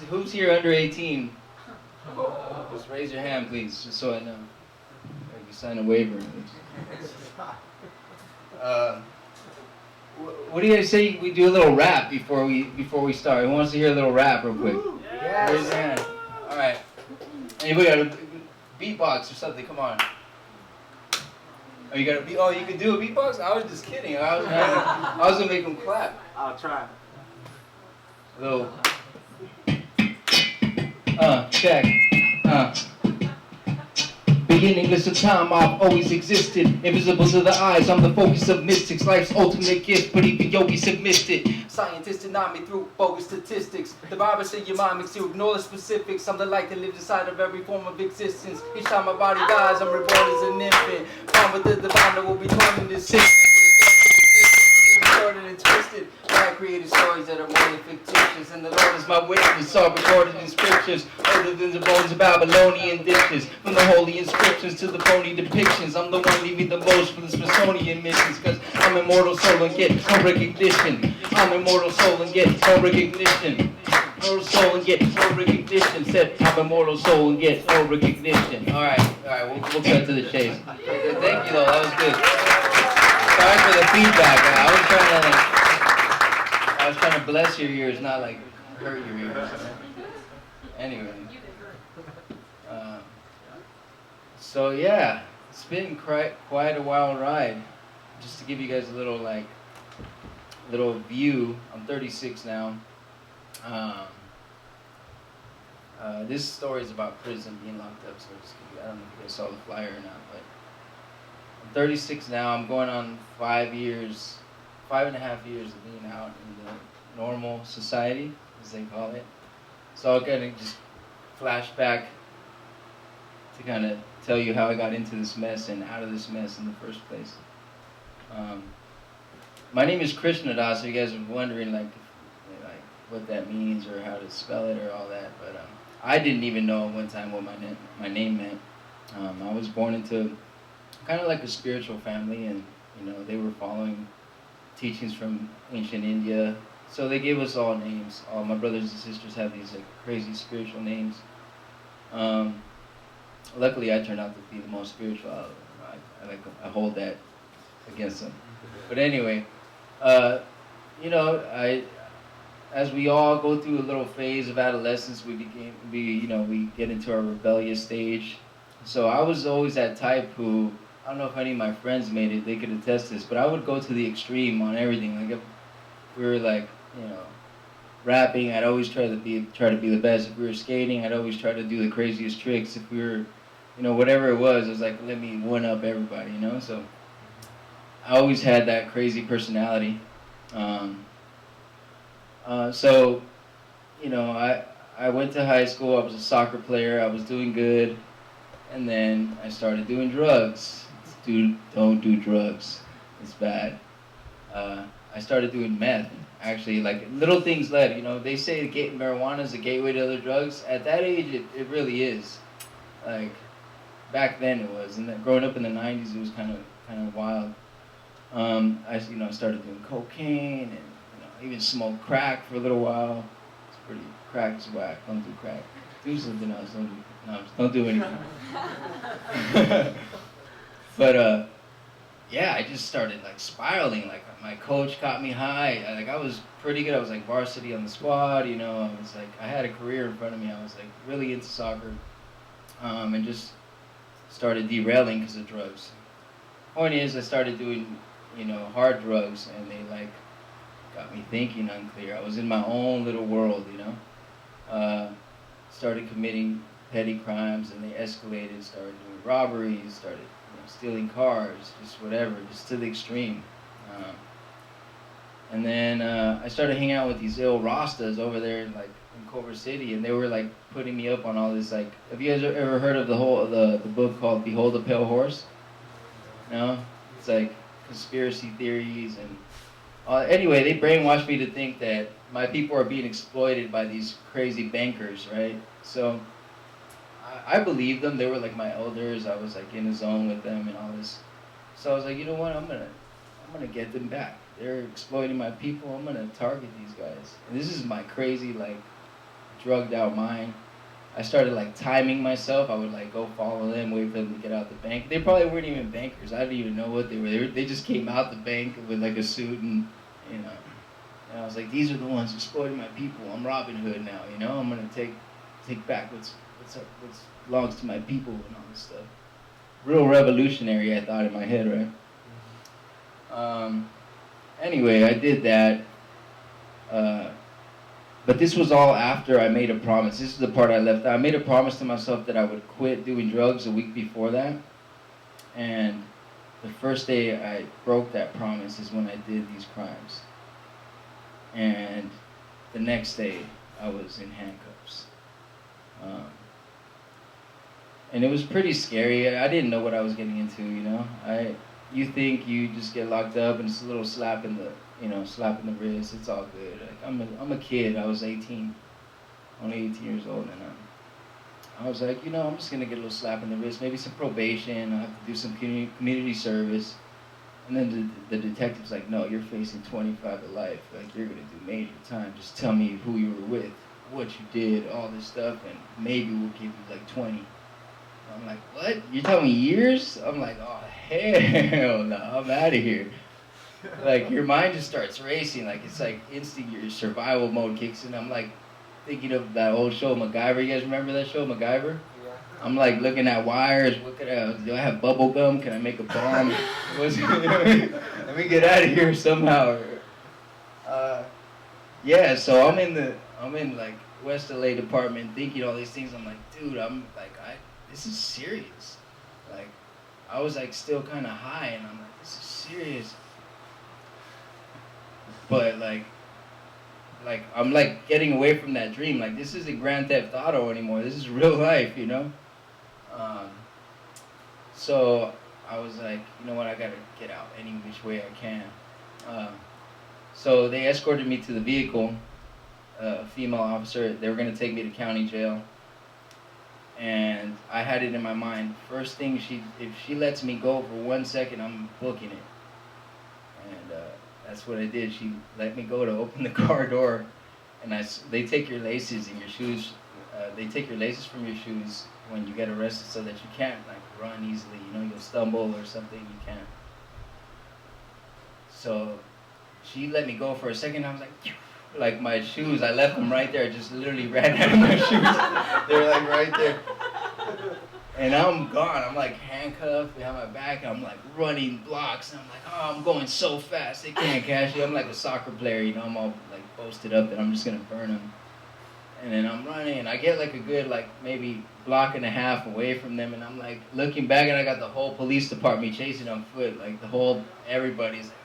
Who's here under 18? Just raise your hand, please, just so I know. Or you sign a waiver. What do you guys say we do a little rap before we start? Who wants to hear a little rap real quick? Yes. Raise your hand. All right. Anybody got a beatbox or something? Come on. Oh, you got a beat? Oh, you can do a beatbox? I was just kidding. I was gonna make them clap. I'll try. A little. Check. Beginningless of time, I've always existed. Invisible to the eyes, I'm the focus of mystics. Life's ultimate gift, but even yogis have missed it. Scientists deny me through bogus statistics. The Bible said your mind makes you ignore the specifics. I'm the light that lives inside of every form of existence. Each time my body dies, I'm reborn as an infant. Found with the divine that will be torn in this system. Distorted and twisted. God created stories that are more than fictitious, and the Lord is my witness, all recorded in scriptures, older than the bones of Babylonian dishes. From the holy inscriptions to the phony depictions, I'm the one leaving the most for the Smithsonian missions, cause I'm immortal soul and get no recognition. I'm immortal soul and get no recognition. Immortal soul and get no recognition. Said I'm immortal soul and get no recognition. Alright, we'll cut to the chase. Thank you though, that was good. Sorry for the feedback. I was trying to bless your ears, not like hurt your ears. Anyway. So yeah, it's been quite a wild ride. Just to give you guys a little view. I'm 36 now. This story is about prison, being locked up. So I don't know if you guys saw the flyer or not, but I'm 36 now. I'm going on 5.5 years of being out in the normal society, as they call it. So I'll kind of just flash back to kind of tell you how I got into this mess and out of this mess in the first place. My name is Krsna-Dasa. You guys are wondering like what that means or how to spell it or all that, but I didn't even know at one time what my name meant. I was born into kind of like a spiritual family, and they were following teachings from ancient India, so they gave us all names. All my brothers and sisters have these like crazy spiritual names. Luckily, I turned out to be the most spiritual. I hold that against them. But anyway, as we all go through a little phase of adolescence, we get into our rebellious stage. So I was always that type who, I don't know if any of my friends made it, they could attest this, but I would go to the extreme on everything. Like if we were rapping, I'd always try to be the best. If we were skating, I'd always try to do the craziest tricks. If we were, whatever it was like, let me one up everybody, So I always had that crazy personality. I went to high school. I was a soccer player. I was doing good. And then I started doing drugs. Don't do drugs. It's bad. I started doing meth. Actually, like little things led. They say marijuana is a gateway to other drugs. At that age, it really is. Like back then it was. And growing up in the '90s, it was kind of wild. I started doing cocaine and even smoked crack for a little while. It's pretty crack is whack. Don't do crack. Do something else. Don't do anything. But I just started like spiraling. Like my coach caught me high. I was pretty good. I was like varsity on the squad. I was like I had a career in front of me. I was like really into soccer, and just started derailing because of drugs. Point is, I started doing hard drugs, and they like got me thinking unclear. I was in my own little world. Started committing petty crimes, and they escalated. Started doing robberies. Started stealing cars, just whatever, just to the extreme. And then I started hanging out with these ill Rastas over there in Culver City, and they were like putting me up on all this like. Have you guys ever heard of the book called Behold the Pale Horse? No, it's like conspiracy theories and. Anyway, they brainwashed me to think that my people are being exploited by these crazy bankers, right? So I believed them. They were like my elders. I was like in the zone with them and all this. So I was like, you know what? I'm gonna get them back. They're exploiting my people. I'm gonna target these guys. And this is my crazy drugged out mind. I started like timing myself. I would like go follow them, wait for them to get out the bank. They probably weren't even bankers. I didn't even know what they were. They just came out the bank with like a suit and, you know. And I was like, these are the ones exploiting my people. I'm Robin Hood now, you know. I'm gonna take back what belongs to my people and all this stuff. Real revolutionary, I thought in my head, right? Anyway, I did that. But this was all after I made a promise. This is the part I left out. I made a promise to myself that I would quit doing drugs a week before that. And the first day I broke that promise is when I did these crimes. And the next day I was in handcuffs. And it was pretty scary. I didn't know what I was getting into, you know. You think you just get locked up and it's a little slap in the wrist. It's all good. Like, I'm a kid. I was 18, only 18 years old, and I was like, you know, I'm just gonna get a little slap in the wrist, maybe some probation. I have to do some community service. And then the detective's like, no, you're facing 25 to life. Like, you're gonna do major time. Just tell me who you were with, what you did, all this stuff, and maybe we'll give you like 20. I'm like, what? You're telling me years? I'm like, oh, hell no, I'm out of here. Like, your mind just starts racing. Like, it's like instant, your survival mode kicks in. I'm like thinking of that old show, MacGyver. You guys remember that show, MacGyver? Yeah. I'm like looking at wires. What could do I have bubble gum? Can I make a bomb? Let me get out of here somehow. Yeah, so I'm in like West LA department thinking all these things. I'm like, dude, this is serious. Like, I was like still kind of high, and I'm like, this is serious. But like I'm like getting away from that dream. Like, this isn't Grand Theft Auto anymore. This is real life, you know. So I was like, you know what? I gotta get out any which way I can. So they escorted me to the vehicle. A female officer. They were gonna take me to county jail. And I had it in my mind. First thing, if she lets me go for 1 second, I'm booking it. And that's what I did. She let me go to open the car door, and they take your laces and your shoes. They take your laces from your shoes when you get arrested, so that you can't like run easily. You know, you'll stumble or something. You can't. So she let me go for a second. I was like my shoes, I left them right there. I just literally ran out of my shoes. They were like right there. And I'm gone. I'm like handcuffed behind my back. And I'm like running blocks. And I'm like, oh, I'm going so fast. They can't catch me. I'm like a soccer player, you know. I'm all like boasted up that I'm just going to burn them. And then I'm running. And I get like a good like maybe block and a half away from them. And I'm like looking back, and I got the whole police department chasing on foot. Like everybody's like,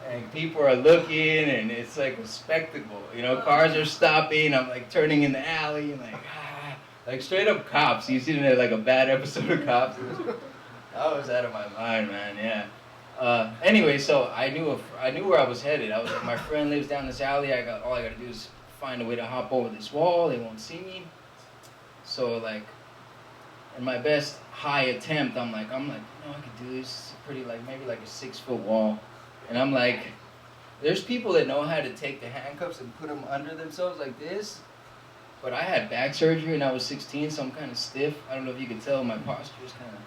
and people are looking, and it's like a spectacle. You know, cars are stopping. I'm like turning in the alley, and like straight up cops. You see like a bad episode of Cops. I was out of my mind, man. Yeah. Anyway, so I knew where I was headed. I was like, my friend lives down this alley. All I gotta do is find a way to hop over this wall. They won't see me. So like, in my best high attempt, I'm like, I could do this. It's pretty like maybe like a 6-foot wall. And I'm like, there's people that know how to take the handcuffs and put them under themselves like this. But I had back surgery and I was 16, so I'm kind of stiff. I don't know if you could tell, my posture is kind of...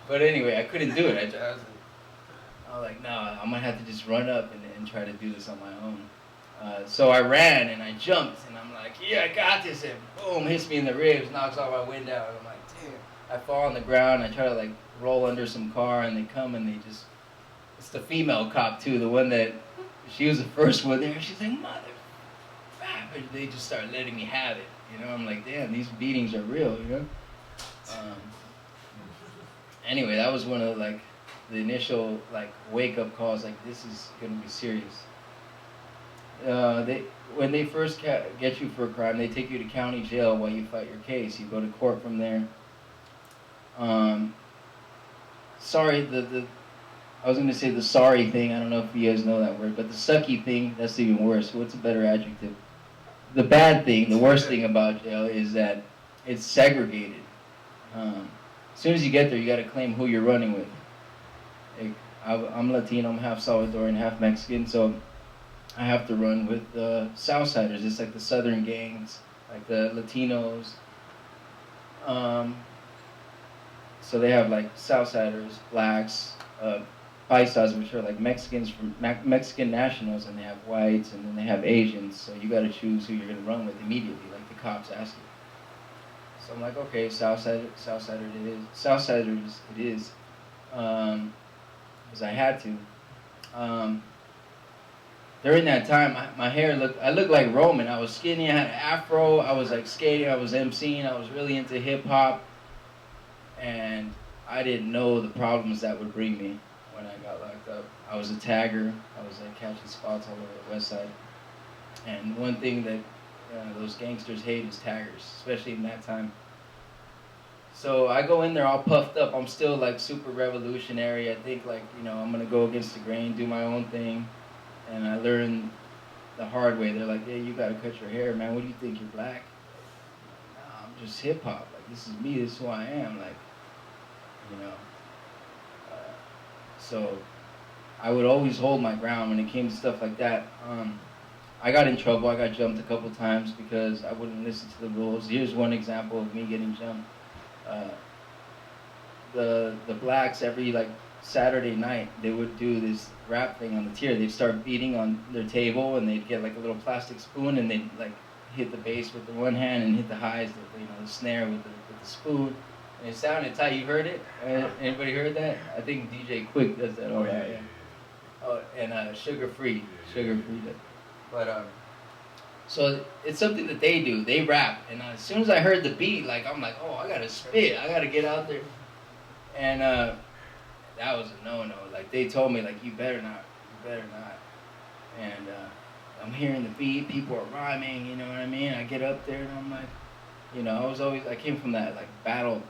But anyway, I couldn't do it. I was like, no, I'm going to have to just run up and try to do this on my own. So I ran and I jumped, and I'm like, yeah, I got this. And boom, hits me in the ribs, knocks all my wind out. And I'm like, damn. I fall on the ground. I try to like roll under some car, and they come and they just... It's the female cop too, the one that, she was the first one there. She's like, mother, and they just start letting me have it. You know, I'm like, damn, these beatings are real, you know? Anyway, that was one of like the initial like wake up calls, like this is gonna be serious. When they first get you for a crime, they take you to county jail while you fight your case. You go to court from there. I was going to say the sorry thing. I don't know if you guys know that word, but the sucky thing, that's even worse. What's a better adjective? The bad thing, the worst thing about jail is that it's segregated. As soon as you get there, you got to claim who you're running with. I'm Latino, I'm half Salvadorian, half Mexican, so I have to run with the Southsiders. It's like the Southern gangs, like the Latinos. So they have like Southsiders, blacks, paisas, which are like Mexicans from Mexican nationals, and they have whites, and then they have Asians. So you got to choose who you're gonna run with immediately, like the cops ask you. So I'm like, okay, Southsiders it is, because I had to. During that time, my hair I looked like Roman. I was skinny, I had an afro, I was like skating, I was MCing, I was really into hip hop, and I didn't know the problems that would bring me when I got locked up. I was a tagger, I was like catching spots all over the west side, and one thing that those gangsters hate is taggers, especially in that time. So I go in there all puffed up. I'm still like super revolutionary. I think like, I'm gonna go against the grain, do my own thing. And I learned the hard way. They're like, "Yeah, you gotta cut your hair, man. What do you think, you're black?" Nah, I'm just hip hop. Like, this is me. This is who I am. Like, you know. So I would always hold my ground when it came to stuff like that. I got in trouble. I got jumped a couple times because I wouldn't listen to the rules. Here's one example of me getting jumped. The blacks, every like Saturday night, they would do this rap thing on the tier. They'd start beating on their table, and they'd get like a little plastic spoon, and they'd like hit the bass with the one hand and hit the highs, the snare with the spoon. And it sounded tight. You heard it? Anybody heard that? I think DJ Quick does that. Oh yeah. Oh, and Sugar Free. But so it's something that they do. They rap, and as soon as I heard the beat, like I'm like, oh, I gotta spit. I gotta get out there. And that was a no-no. Like they told me, like you better not. And I'm hearing the beat. People are rhyming. You know what I mean? I get up there, and I'm like, I came from that like battle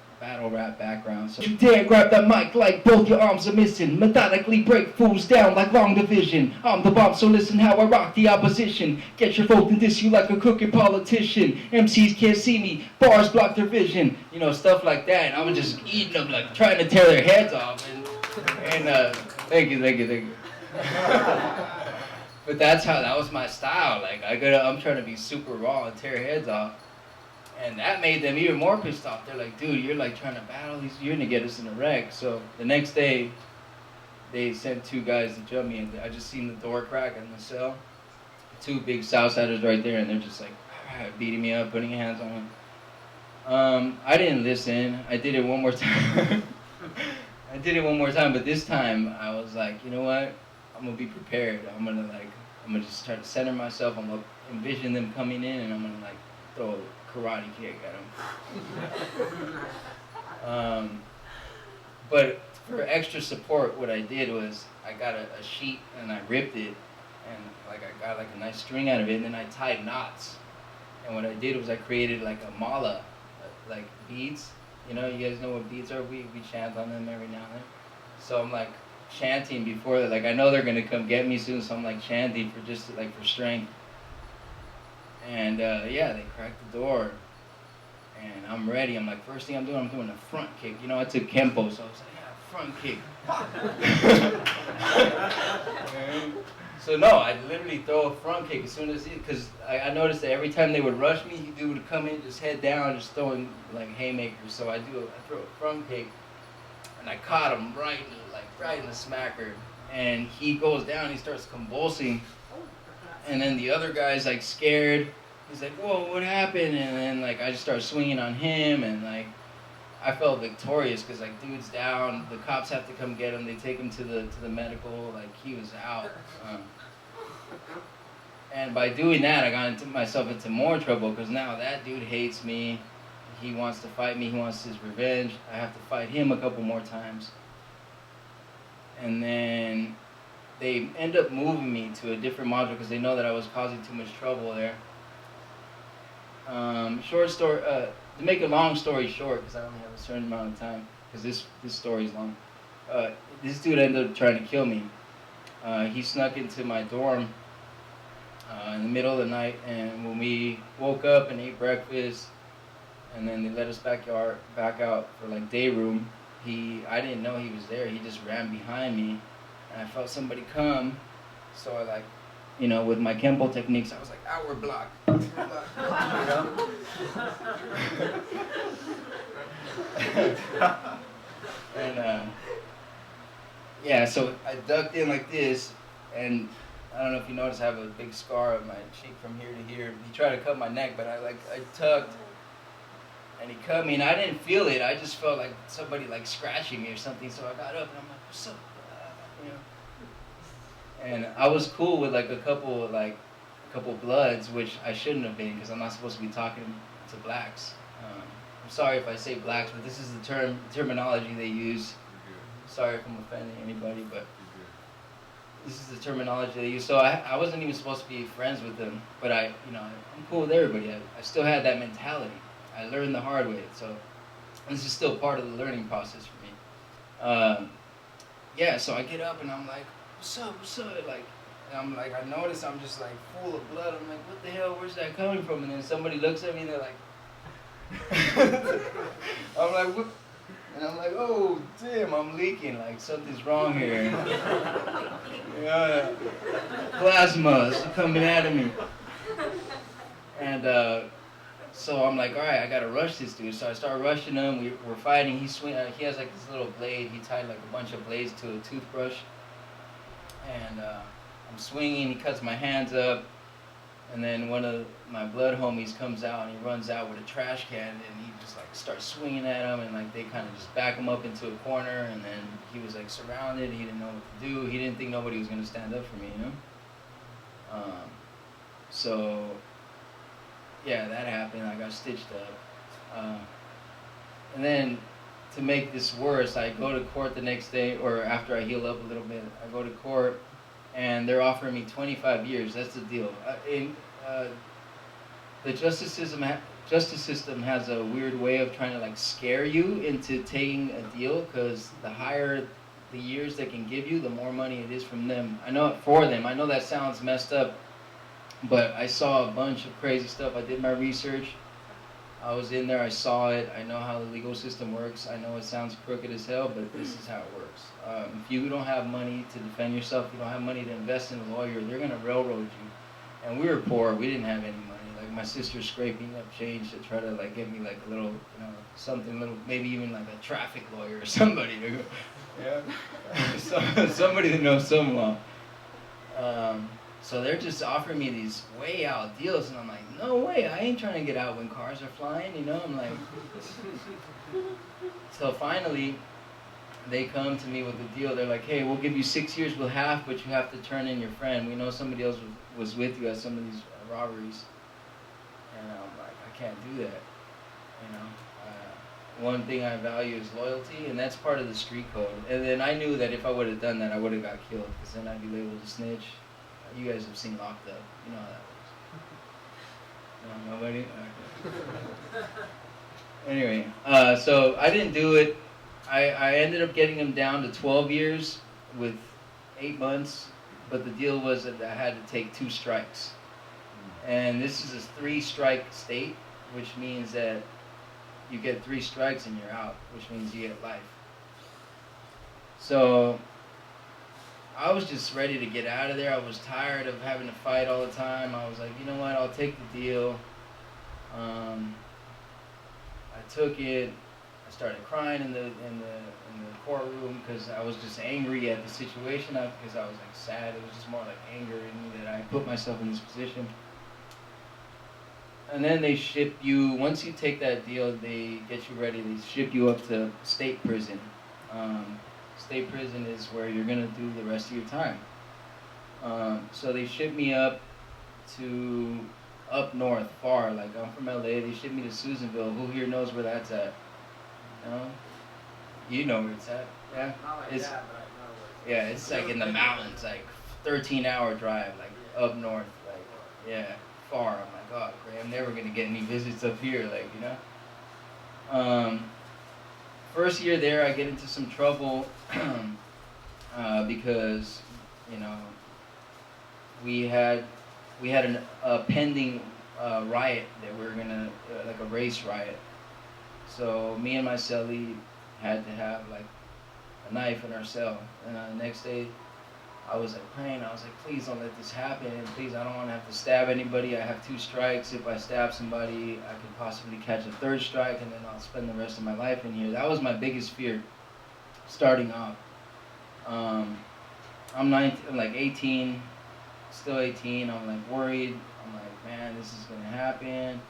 rap background. So you dare grab that mic like both your arms are missing. Methodically break fools down like long division. I'm the bomb, so listen how I rock the opposition. Get your vote and diss you like a crooked politician. MCs can't see me, bars block their vision. Stuff like that. And I was just eating them, like trying to tear their heads off. And thank you. But that was my style. Like I'm trying to be super raw and tear heads off. And that made them even more pissed off. They're like, dude, you're like trying to battle these, you're gonna get us in a wreck. So the next day, they sent 2 guys to jump me, and I just seen the door crack in the cell. 2 big Southsiders right there, and they're just like beating me up, putting hands on me. I didn't listen. I did it one more time. But this time I was like, you know what? I'm gonna be prepared. I'm gonna just try to center myself. I'm gonna envision them coming in, and I'm gonna like throw a karate kick at them. But for extra support, what I did was I got a sheet and I ripped it, and like I got like a nice string out of it, and then I tied knots. And what I did was I created like a mala, like beads. You guys know what beads are? We chant on them every now and then. So I'm like chanting before that. Like I know they're gonna come get me soon, so I'm like chanting for strength. And they cracked the door, and I'm ready. I'm like, first thing I'm doing a front kick. I took Kempo, so I was like, yeah, front kick. So no, I literally throw a front kick as soon as because I noticed that every time they would rush me, he would come in, just head down, just throwing like haymakers. So I throw a front kick, and I caught him right in the smacker, and he goes down, he starts convulsing. And then the other guy's like scared. He's like, whoa, what happened? And then like I just started swinging on him, and like I felt victorious because like dude's down. The cops have to come get him. They take him to the medical. Like he was out. And by doing that, I got myself into more trouble because now that dude hates me. He wants to fight me. He wants his revenge. I have to fight him a couple more times. And then they end up moving me to a different module because they know that I was causing too much trouble there. Short story, to make a long story short, because I only have a certain amount of time, because this story is long. This dude ended up trying to kill me. He snuck into my dorm in the middle of the night, and when we woke up and ate breakfast, and then they let us back out for like day room, I didn't know he was there. He just ran behind me. And I felt somebody come, so I like you know, with my Kempo techniques, I was like, outward block. You know? And yeah, so I ducked in like this, and I don't know if you notice, I have a big scar on my cheek from here to here. He tried to cut my neck, but I tucked, and he cut me, and I didn't feel it. I just felt like somebody like scratching me or something. So I got up, and I'm like, what's up? You know. And I was cool with like a couple bloods, which I shouldn't have been, because I'm not supposed to be talking to blacks. I'm sorry if I say blacks, but this is the terminology they use. Sorry if I'm offending anybody, but this is the terminology they use. So I wasn't even supposed to be friends with them, but I'm cool with everybody. I still had that mentality. I learned the hard way, so this is still part of the learning process for me. Yeah, so I get up and I'm like, what's up? Like, and I'm like, I notice I'm just like full of blood. I'm like, what the hell? Where's that coming from? And then somebody looks at me and they're like, I'm like, what? And I'm like, oh, damn, I'm leaking. Like, something's wrong here. Yeah, plasma's coming out of me. And so I'm like, all right, I gotta rush this dude. So I start rushing him. We're fighting. He has like this little blade. He tied like a bunch of blades to a toothbrush. And I'm swinging. He cuts my hands up. And then one of my blood homies comes out, and he runs out with a trash can, and he just like starts swinging at him, and like they kind of just back him up into a corner, and then he was like surrounded. He didn't know what to do. He didn't think nobody was gonna stand up for me, you know. So yeah, that happened. I got stitched up, and then to make this worse, I go to court the next day, or after I heal up a little bit, I go to court. And they're offering me 25 years. That's the deal. The justice system has a weird way of trying to like scare you into taking a deal, because the higher the years they can give you, the more money it is from them. I know that sounds messed up, but I saw a bunch of crazy stuff. I did my research. I was in there. I saw it. I know how the legal system works. I know it sounds crooked as hell, but this is how it works. If you don't have money to defend yourself, you don't have money to invest in a lawyer, they're going to railroad you. And we were poor. We didn't have any money. Like, my sister's scraping up change to try to like get me like a little, something little, maybe even like a traffic lawyer or somebody. Yeah. Somebody that knows some law. So they're just offering me these way out deals, and I'm like, no way, I ain't trying to get out when cars are flying, you know? I'm like, so finally, they come to me with a deal. They're like, hey, we'll give you 6 years with half, but you have to turn in your friend. We know somebody else was with you at some of these robberies. And I'm like, I can't do that, you know? One thing I value is loyalty, and that's part of the street code. And then I knew that if I would have done that, I would have got killed, because then I'd be labeled a snitch. You guys have seen Locked Up. You know how that works. No, nobody? Okay. Anyway, so I didn't do it. I ended up getting him down to 12 years with 8 months, but the deal was that I had to take 2 strikes. And this is a 3-strike state, which means that you get 3 strikes and you're out, which means you get life. So I was just ready to get out of there. I was tired of having to fight all the time. I was like, you know what, I'll take the deal. I took it. I started crying in the courtroom because I was just angry at the situation, not because I was like sad. It was just more like anger in me that I put myself in this position. And then they ship you, once you take that deal, they get you ready. They ship you up to state prison. State prison is where you're going to do the rest of your time. So they shipped me up north, far. Like, I'm from LA. They shipped me to Susanville. Who here knows where that's at? No? You know where it's at. Yeah? Not like it's, that, but I know where it's yeah, it's like in the mountains, like 13-hour drive, like up north. Like, yeah, far. I'm like, oh, great. I'm never going to get any visits up here, like, you know? First year there, I get into some trouble because, you know, we had a pending riot that we were gonna like a race riot. So me and my cellie had to have like a knife in our cell. And the next day, I was like praying. I was like, please don't let this happen. Please, I don't want to have to stab anybody. I have 2 strikes. If I stab somebody, I could possibly catch a 3rd strike, and then I'll spend the rest of my life in here. That was my biggest fear, starting off. I'm like 18, still 18. I'm like worried. I'm like, man, this is gonna happen.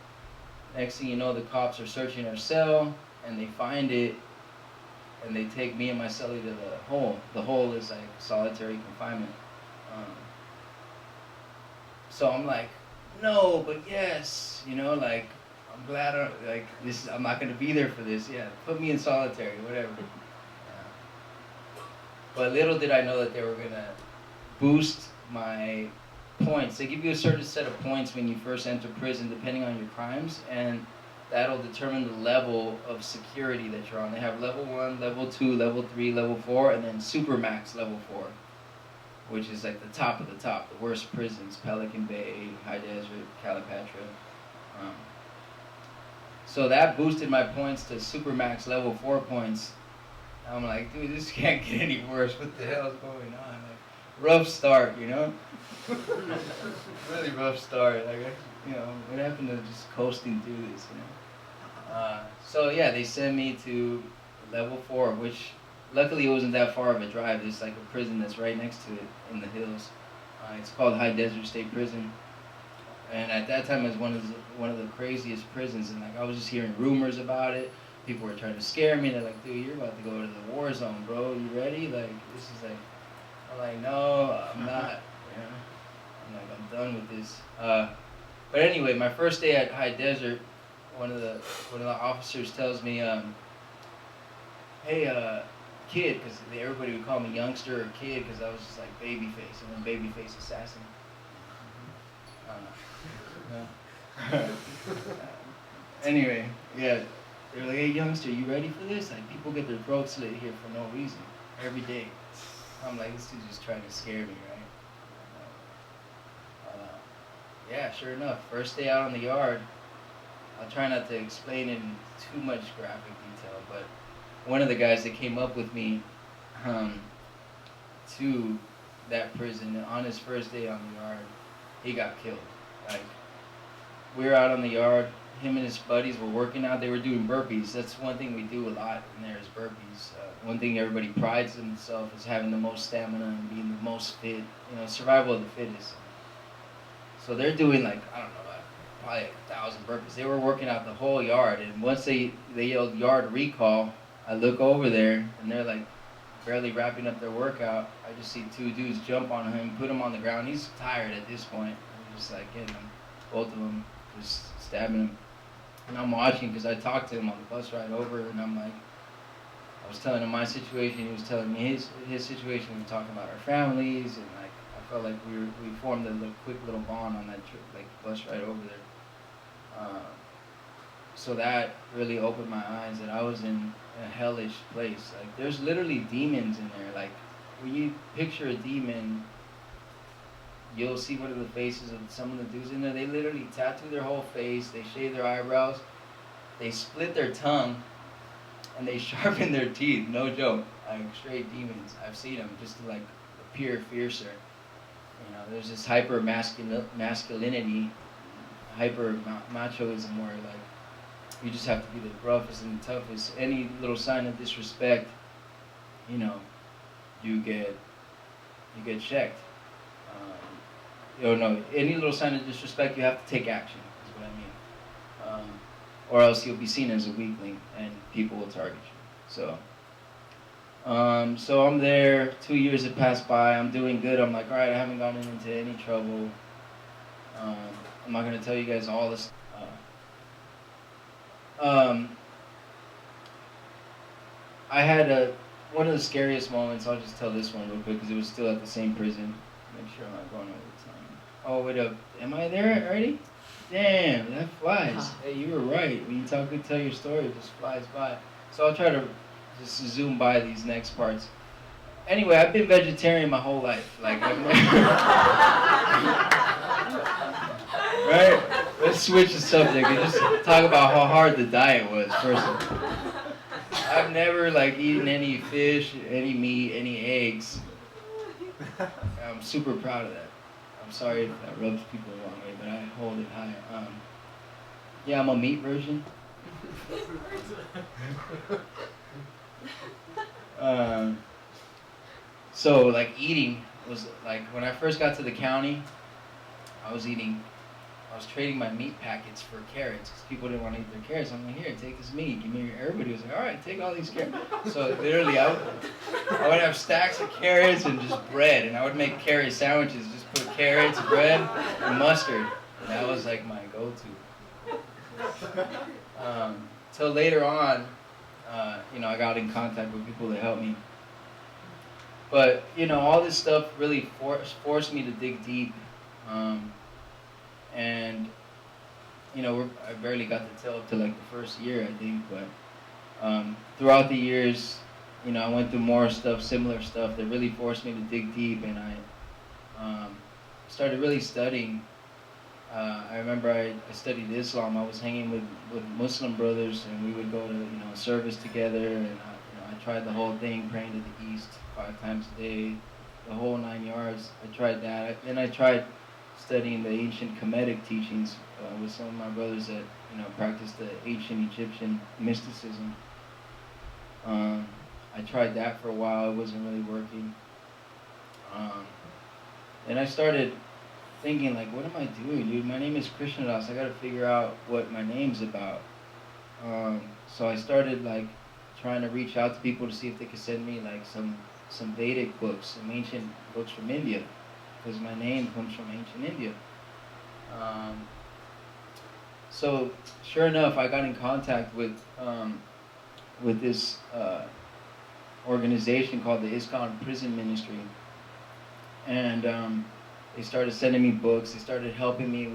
Next thing you know, the cops are searching our cell, and they find it, and they take me and my cellie to the hole. The hole is like solitary confinement. So I'm like, no, but yes, you know, like, I'm glad I'm not gonna be there for this. Yeah, put me in solitary, whatever. But little did I know that they were gonna boost my points. They give you a certain set of points when you first enter prison, depending on your crimes, and that'll determine the level of security that you're on. They have level 1, level 2, level 3, level 4, and then supermax level 4, which is like the top of the top, the worst prisons: Pelican Bay, High Desert, Calipatra. So that boosted my points to supermax level 4 points. I'm like, dude, this can't get any worse. What the hell is going on? Like, rough start, you know? Really rough start. Like, you know, what happened to just coasting through this, you know? So yeah, they sent me to level 4, which luckily it wasn't that far of a drive. There's like a prison that's right next to it in the hills. It's called High Desert State Prison. And at that time, it was one of the craziest prisons. And like, I was just hearing rumors about it. People were trying to scare me. They're like, dude, you're about to go to the war zone, bro. You ready? Like, this is like, I'm like, no, I'm not. You know? I'm like, I'm done with this. But anyway, my first day at High Desert, one of the officers tells me, hey, kid, because everybody would call me youngster or kid, because I was just like babyface. I'm a babyface assassin. Anyway, yeah. They were like, hey, youngster, you ready for this? Like, people get their throats slit here for no reason, every day. I'm like, this dude's just trying to scare me, right? Yeah, sure enough, first day out on the yard, I'll try not to explain it in too much graphic detail, but one of the guys that came up with me to that prison, on his first day on the yard, he got killed. Like, we were out on the yard, him and his buddies were working out. They were doing burpees. That's one thing we do a lot in there is burpees. One thing everybody prides themselves is having the most stamina and being the most fit. You know, survival of the fittest. So they're doing like, I don't know, probably like 1,000 burpees. They were working out the whole yard. And once they yelled yard recall, I look over there and they're like barely wrapping up their workout. I just see 2 dudes jump on him, put him on the ground. He's tired at this point. I'm just like getting him, both of them, just stabbing him. And I'm watching because I talked to him on the bus ride over, and I'm like, I was telling him my situation, he was telling me his situation. We were talking about our families, and like I felt like we formed a quick little bond on that trip, like bus ride over there. So that really opened my eyes that I was in a hellish place. Like, there's literally demons in there. Like, when you picture a demon, you'll see one of the faces of some of the dudes in there. They literally tattoo their whole face. They shave their eyebrows. They split their tongue. And they sharpen their teeth. No joke. Like, straight demons. I've seen them just to, like, appear fiercer. You know, there's this hyper masculinity, hyper machoism where, like, you just have to be the roughest and the toughest. Any little sign of disrespect, you know, you get checked. Any little sign of disrespect, you have to take action, is what I mean. Or else you'll be seen as a weakling and people will target you. So I'm there, 2 years have passed by, I'm doing good. I'm like, all right, I haven't gotten into any trouble. I'm not going to tell you guys all this. I had one of the scariest moments. I'll just tell this one real quick because it was still at the same prison. Make sure I'm not going over time. Oh, wait up. Am I there already? Damn, that flies. Hey, you were right. When you tell your story, it just flies by. So I'll try to just zoom by these next parts. Anyway, I've been vegetarian my whole life. Like, right? Let's switch the subject and just talk about how hard the diet was first. I've never like eaten any fish, any meat, any eggs. I'm super proud of that. I'm sorry if that rubs people the wrong way, but I hold it high. Yeah, I'm a meat version. So like eating was like when I first got to the county, I was trading my meat packets for carrots because people didn't want to eat their carrots. I'm like, here, take this meat. Give me. Everybody was like, all right, take all these carrots. So literally, I would have stacks of carrots and just bread, and I would make carrot sandwiches. Just put carrots, bread, and mustard. And that was like my go-to. Till later on, I got in contact with people that helped me. But all this stuff really forced me to dig deep. And I barely got to tell up to like the first year, I think, but throughout the years, I went through more stuff, similar stuff that really forced me to dig deep, and I started really studying. I remember I studied Islam. I was hanging with Muslim brothers, and we would go to service together, and I tried the whole thing, praying to the east 5 times a day, the whole 9 yards. I tried that. Then I tried studying the ancient Kemetic teachings with some of my brothers that practiced the ancient Egyptian mysticism. I tried that for a while. It wasn't really working. And I started thinking, like, what am I doing, dude? My name is Krsna-Dasa. I got to figure out what my name's about. So I started like trying to reach out to people to see if they could send me like some Vedic books, some ancient books from India, because my name comes from ancient India. So sure enough, I got in contact with this organization called the ISKCON Prison Ministry, and they started sending me books. They started helping me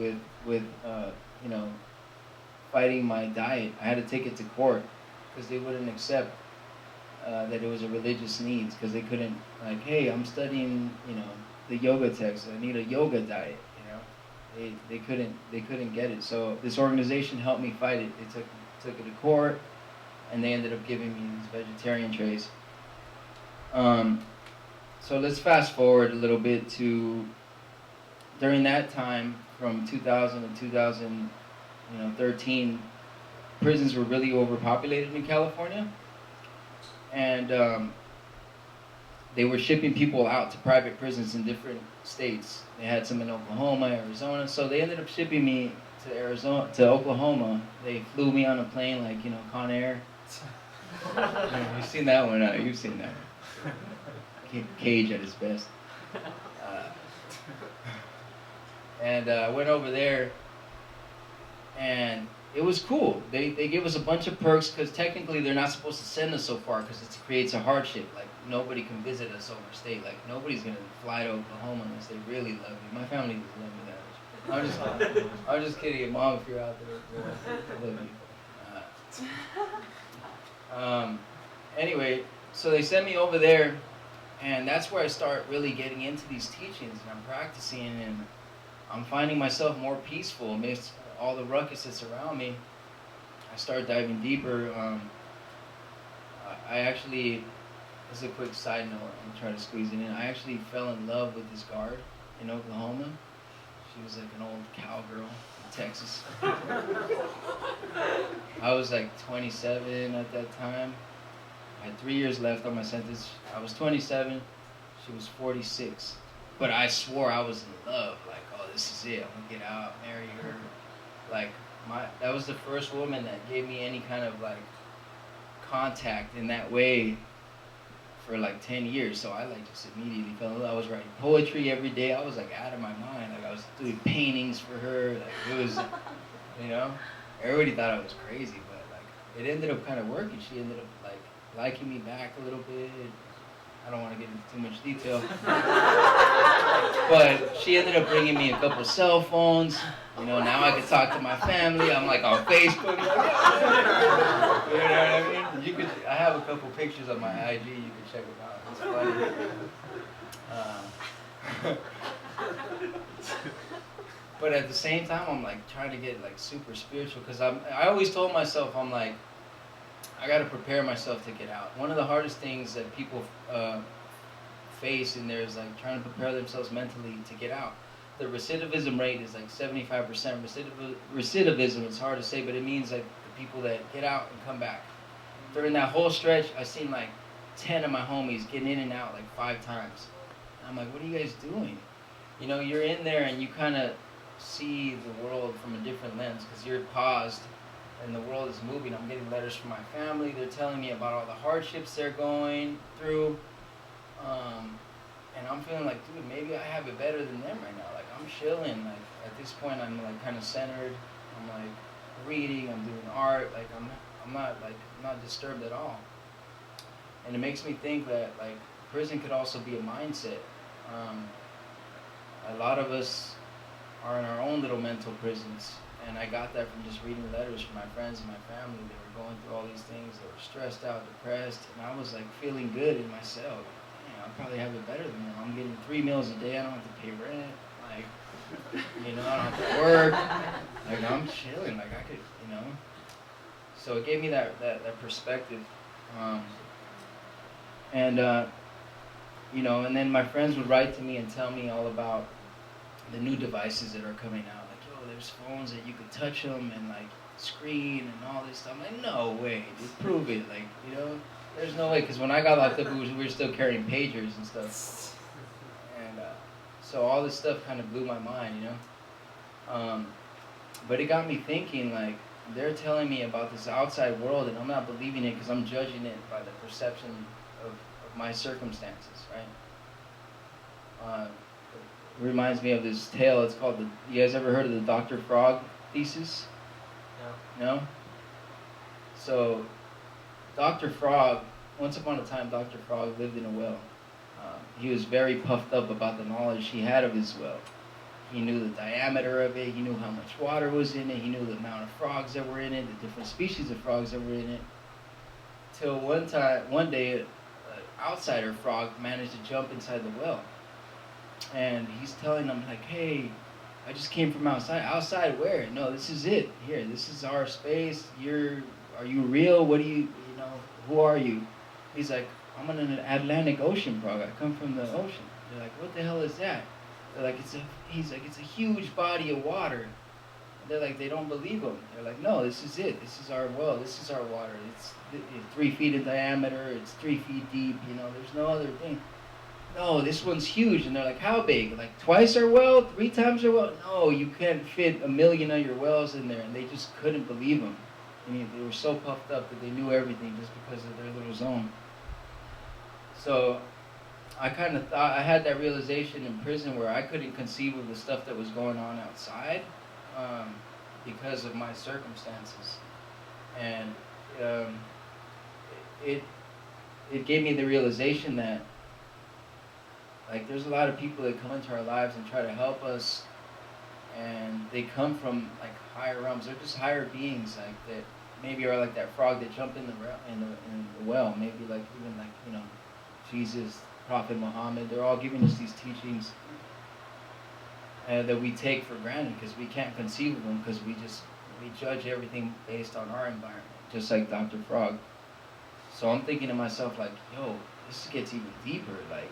with fighting my diet. I had to take it to court because they wouldn't accept that it was a religious needs, because they couldn't, like, hey, I'm studying the yoga text. I need a yoga diet. They couldn't get it. So this organization helped me fight it. They took it to court, and they ended up giving me these vegetarian trays. So let's fast forward a little bit to during that time, from 2000 to 2013, prisons were really overpopulated in California, and they were shipping people out to private prisons in different states. They had some in Oklahoma, Arizona, so they ended up shipping me to Oklahoma. They flew me on a plane like, Con Air. You've seen that one, you've seen that one. Cage at his best. And I went over there, and it was cool. They gave us a bunch of perks, because technically they're not supposed to send us so far, because it creates a hardship. Like, nobody can visit us overstate. Like, nobody's going to fly to Oklahoma unless they really love you. My family doesn't love me that much. I'm just kidding. Mom, if you're out there, I love you. Anyway, so they sent me over there, and that's where I start really getting into these teachings, and I'm practicing, and I'm finding myself more peaceful amidst all the ruckus that's around me. I start diving deeper. I actually, this is a quick side note, I'm trying to squeeze it in. I actually fell in love with this guard in Oklahoma. She was like an old cowgirl in Texas. I was like 27 at that time. I had 3 years left on my sentence. I was 27, she was 46. But I swore I was in love, like, oh, this is it, I'm gonna get out, marry her. Like, that was the first woman that gave me any kind of like contact in that way for like 10 years. So I like just immediately fell in love. I was writing poetry every day. I was like out of my mind. Like, I was doing paintings for her. Like, it was, everybody thought I was crazy, but like it ended up kind of working. She ended up like liking me back a little bit. I don't want to get into too much detail. But she ended up bringing me a couple cell phones. Now I can talk to my family. I'm like on Facebook. You know what I mean? I have a couple pictures on my IG. You can check them out. It's funny. But at the same time, I'm like trying to get like super spiritual, because I always told myself, I'm like, I got to prepare myself to get out. One of the hardest things that people face in there is like trying to prepare themselves mentally to get out. The recidivism rate is like 75%. Recidivism is hard to say, but it means like the people that get out and come back. During that whole stretch, I've seen like 10 of my homies getting in and out like 5 times. And I'm like, what are you guys doing? You know, you're in there and you kind of see the world from a different lens because you're paused and the world is moving. I'm getting letters from my family. They're telling me about all the hardships they're going through. And I'm feeling like, dude, maybe I have it better than them right now. Like, I'm chilling. Like, at this point, I'm like kind of centered. I'm like reading. I'm doing art. Like, I'm not disturbed at all. And it makes me think that like prison could also be a mindset. A lot of us are in our own little mental prisons, and I got that from just reading letters from my friends and my family. They were going through all these things. They were stressed out, depressed, and I was like feeling good in myself. I probably have it better than them. I'm getting 3 meals a day. I don't have to pay rent. Like, you know, I don't have to work. Like, I'm chilling. Like, I could, you know. So it gave me that perspective. You know, and then my friends would write to me and tell me all about the new devices that are coming out. Like, yo, there's phones that you could touch them and, like, screen and all this stuff. I'm like, no way, dude, prove it. Like, you know. There's no way, because when I got locked up, we were still carrying pagers and stuff. And so all this stuff kind of blew my mind, you know? But it got me thinking, like, they're telling me about this outside world, and I'm not believing it because I'm judging it by the perception of my circumstances, right? It reminds me of this tale. It's called, you guys ever heard of the Dr. Frog thesis? No. No? So, Dr. Frog, once upon a time, Dr. Frog lived in a well. He was very puffed up about the knowledge he had of his well. He knew the diameter of it, he knew how much water was in it, he knew the amount of frogs that were in it, the different species of frogs that were in it. Till one day, an outsider frog managed to jump inside the well. And he's telling them, like, hey, I just came from outside. Outside where? No, this is it. Here, this is our space. Are you real? What do you know, who are you? He's like, I'm an Atlantic Ocean frog. I come from the ocean. They're like, what the hell is that? They're like, he's like, it's a huge body of water. And they're like, they don't believe him. They're like, no, this is it. This is our well. This is our water. It's 3 feet in diameter. It's 3 feet deep. You know, there's no other thing. No, this one's huge. And they're like, how big? Like twice our well? 3 times our well? No, you can't fit 1 million of your wells in there. And they just couldn't believe him. I mean, they were so puffed up that they knew everything just because of their little zone. So I kind of thought, I had that realization in prison where I couldn't conceive of the stuff that was going on outside because of my circumstances. And it gave me the realization that, like, there's a lot of people that come into our lives and try to help us, and they come from like higher realms. They're just higher beings, like that maybe are like that frog that jumped in the well. Maybe like even like, you know, Jesus, Prophet Muhammad. They're all giving us these teachings that we take for granted because we can't conceive of them because we judge everything based on our environment, just like Dr. Frog. So I'm thinking to myself like, yo, this gets even deeper. Like,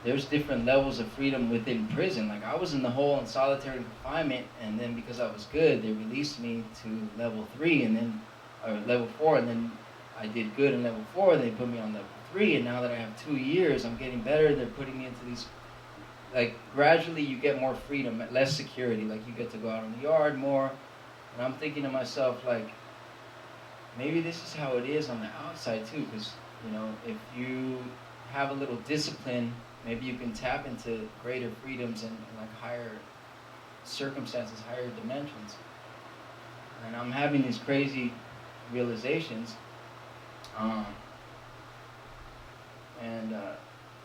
there's different levels of freedom within prison. Like, I was in the hole in solitary confinement, and then because I was good, they released me to level 3, and then, or level 4, and then I did good in level 4, and they put me on level 3, and now that I have 2 years, I'm getting better. They're putting me into these, like, gradually you get more freedom, less security. Like, you get to go out in the yard more, and I'm thinking to myself, like, maybe this is how it is on the outside too, because, you know, if you have a little discipline, maybe you can tap into greater freedoms and like higher circumstances, higher dimensions. And I'm having these crazy realizations.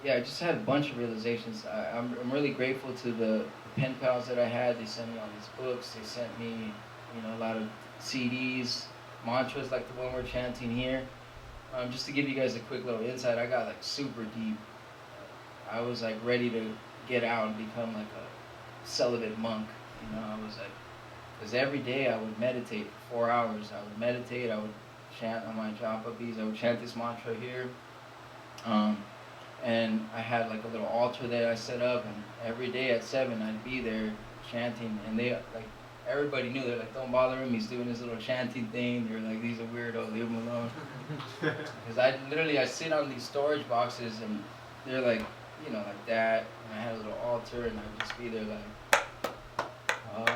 Yeah, I just had a bunch of realizations. I'm really grateful to the pen pals that I had. They sent me all these books. They sent me, you know, a lot of CDs, mantras like the one we're chanting here. Just to give you guys a quick little insight, I got like super deep. I was like ready to get out and become like a celibate monk. You know, I was like, because every day I would meditate for 4 hours. I would meditate, I would chant on my japa beads, I would chant this mantra here. And I had like a little altar that I set up, and every day at 7 I'd be there chanting, and they like everybody knew. They're like, don't bother him, he's doing this little chanting thing. They're like, he's a weirdo, leave him alone. Because I sit on these storage boxes, and they're like, you know, like that, and I had a little altar, and I'd just be there like, Hare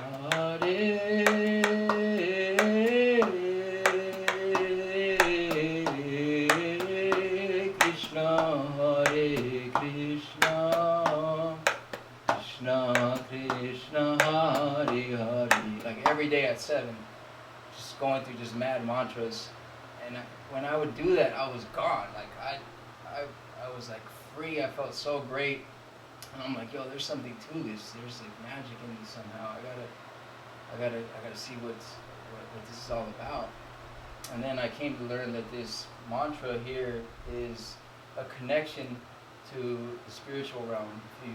Krishna, Hare Krishna, Krishna Krishna, Hare Hare. Like every day at 7, just going through just mad mantras. And when I would do that, I was gone. Like I was like free. I felt so great. And I'm like, yo, there's something to this. There's like magic in this somehow. I gotta see what this is all about. And then I came to learn that this mantra here is a connection to the spiritual realm. If you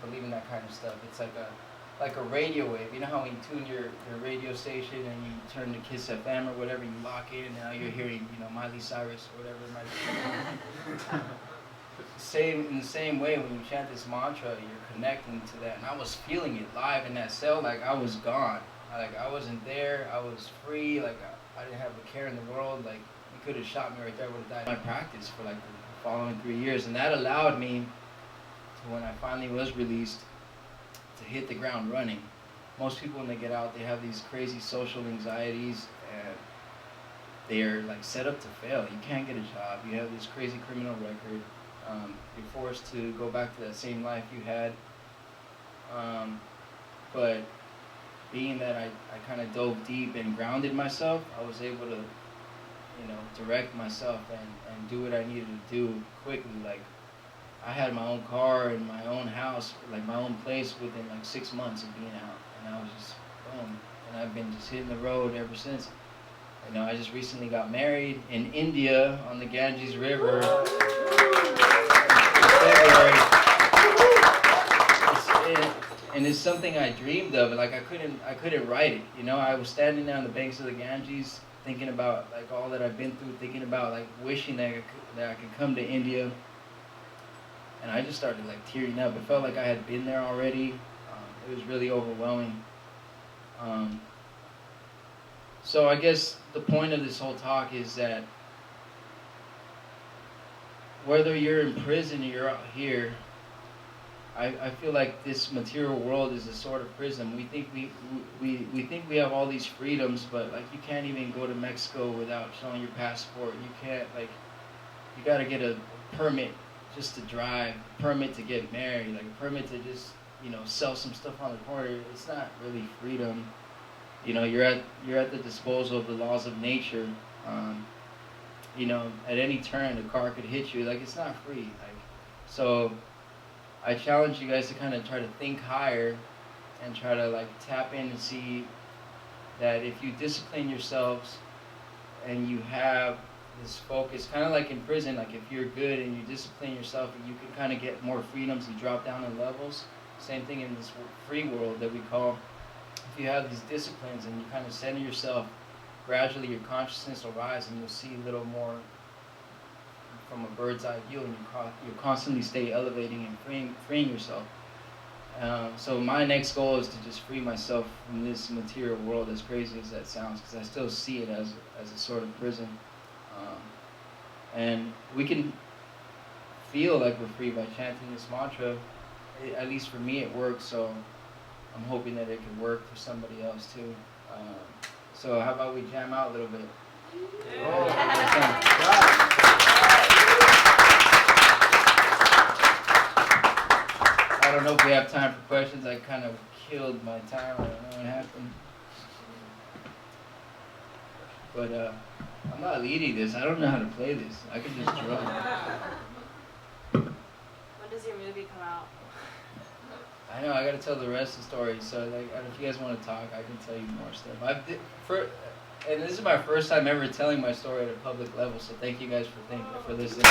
believe in that kind of stuff, it's like a radio wave. You know how when you tune your radio station and you turn to Kiss FM or whatever, you lock in, and now you're hearing, you know, Miley Cyrus or whatever it might be. In the same way, when you chant this mantra, you're connecting to that. And I was feeling it live in that cell. Like I was gone. Like I wasn't there. I was free. Like I didn't have a care in the world. Like you could have shot me right there. I would have died. I practiced for like the following 3 years, and that allowed me to, when I finally was released, to hit the ground running. Most people, when they get out, they have these crazy social anxieties, and they're like set up to fail. You can't get a job. You have this crazy criminal record. You're forced to go back to that same life you had. But being that I kind of dove deep and grounded myself, I was able to, you know, direct myself and do what I needed to do quickly. Like I had my own car and my own house, like my own place within like 6 months of being out. And I was just, boom. And I've been just hitting the road ever since. You know, I just recently got married in India on the Ganges River. And it's something I dreamed of. Like I couldn't write it. You know, I was standing there on the banks of the Ganges, thinking about like all that I've been through, thinking about like wishing that I could come to India. And I just started like tearing up. It felt like I had been there already. It was really overwhelming. So I guess the point of this whole talk is that whether you're in prison or you're out here, I feel like this material world is a sort of prison. We think we think we have all these freedoms, but like you can't even go to Mexico without showing your passport. You can't, like, you got to get a permit just to drive, a permit to get married, like a permit to just, you know, sell some stuff on the corner. It's not really freedom. You know, you're at the disposal of the laws of nature. You know, at any turn, a car could hit you. Like, it's not free. Like, so I challenge you guys to kind of try to think higher and try to like tap in and see that if you discipline yourselves and you have this focus, kind of like in prison, like if you're good and you discipline yourself, and you can kind of get more freedoms, you drop down in levels. Same thing in this free world that we call. If you have these disciplines and you kind of center yourself, gradually your consciousness will rise and you'll see a little more from a bird's eye view, and you'll constantly stay elevating and freeing yourself. So my next goal is to just free myself from this material world, as crazy as that sounds, because I still see it as a sort of prison. And we can feel like we're free by chanting this mantra. At least for me it works, so I'm hoping that it can work for somebody else too. So how about we jam out a little bit? I don't know if we have time for questions. I kind of killed my time. I don't know what happened. But I'm not leading this. I don't know how to play this. I can just drum. When does your movie come out? I know, I gotta tell the rest of the story. So, like, if you guys want to talk, I can tell you more stuff. And this is my first time ever telling my story at a public level. So, thank you guys for listening.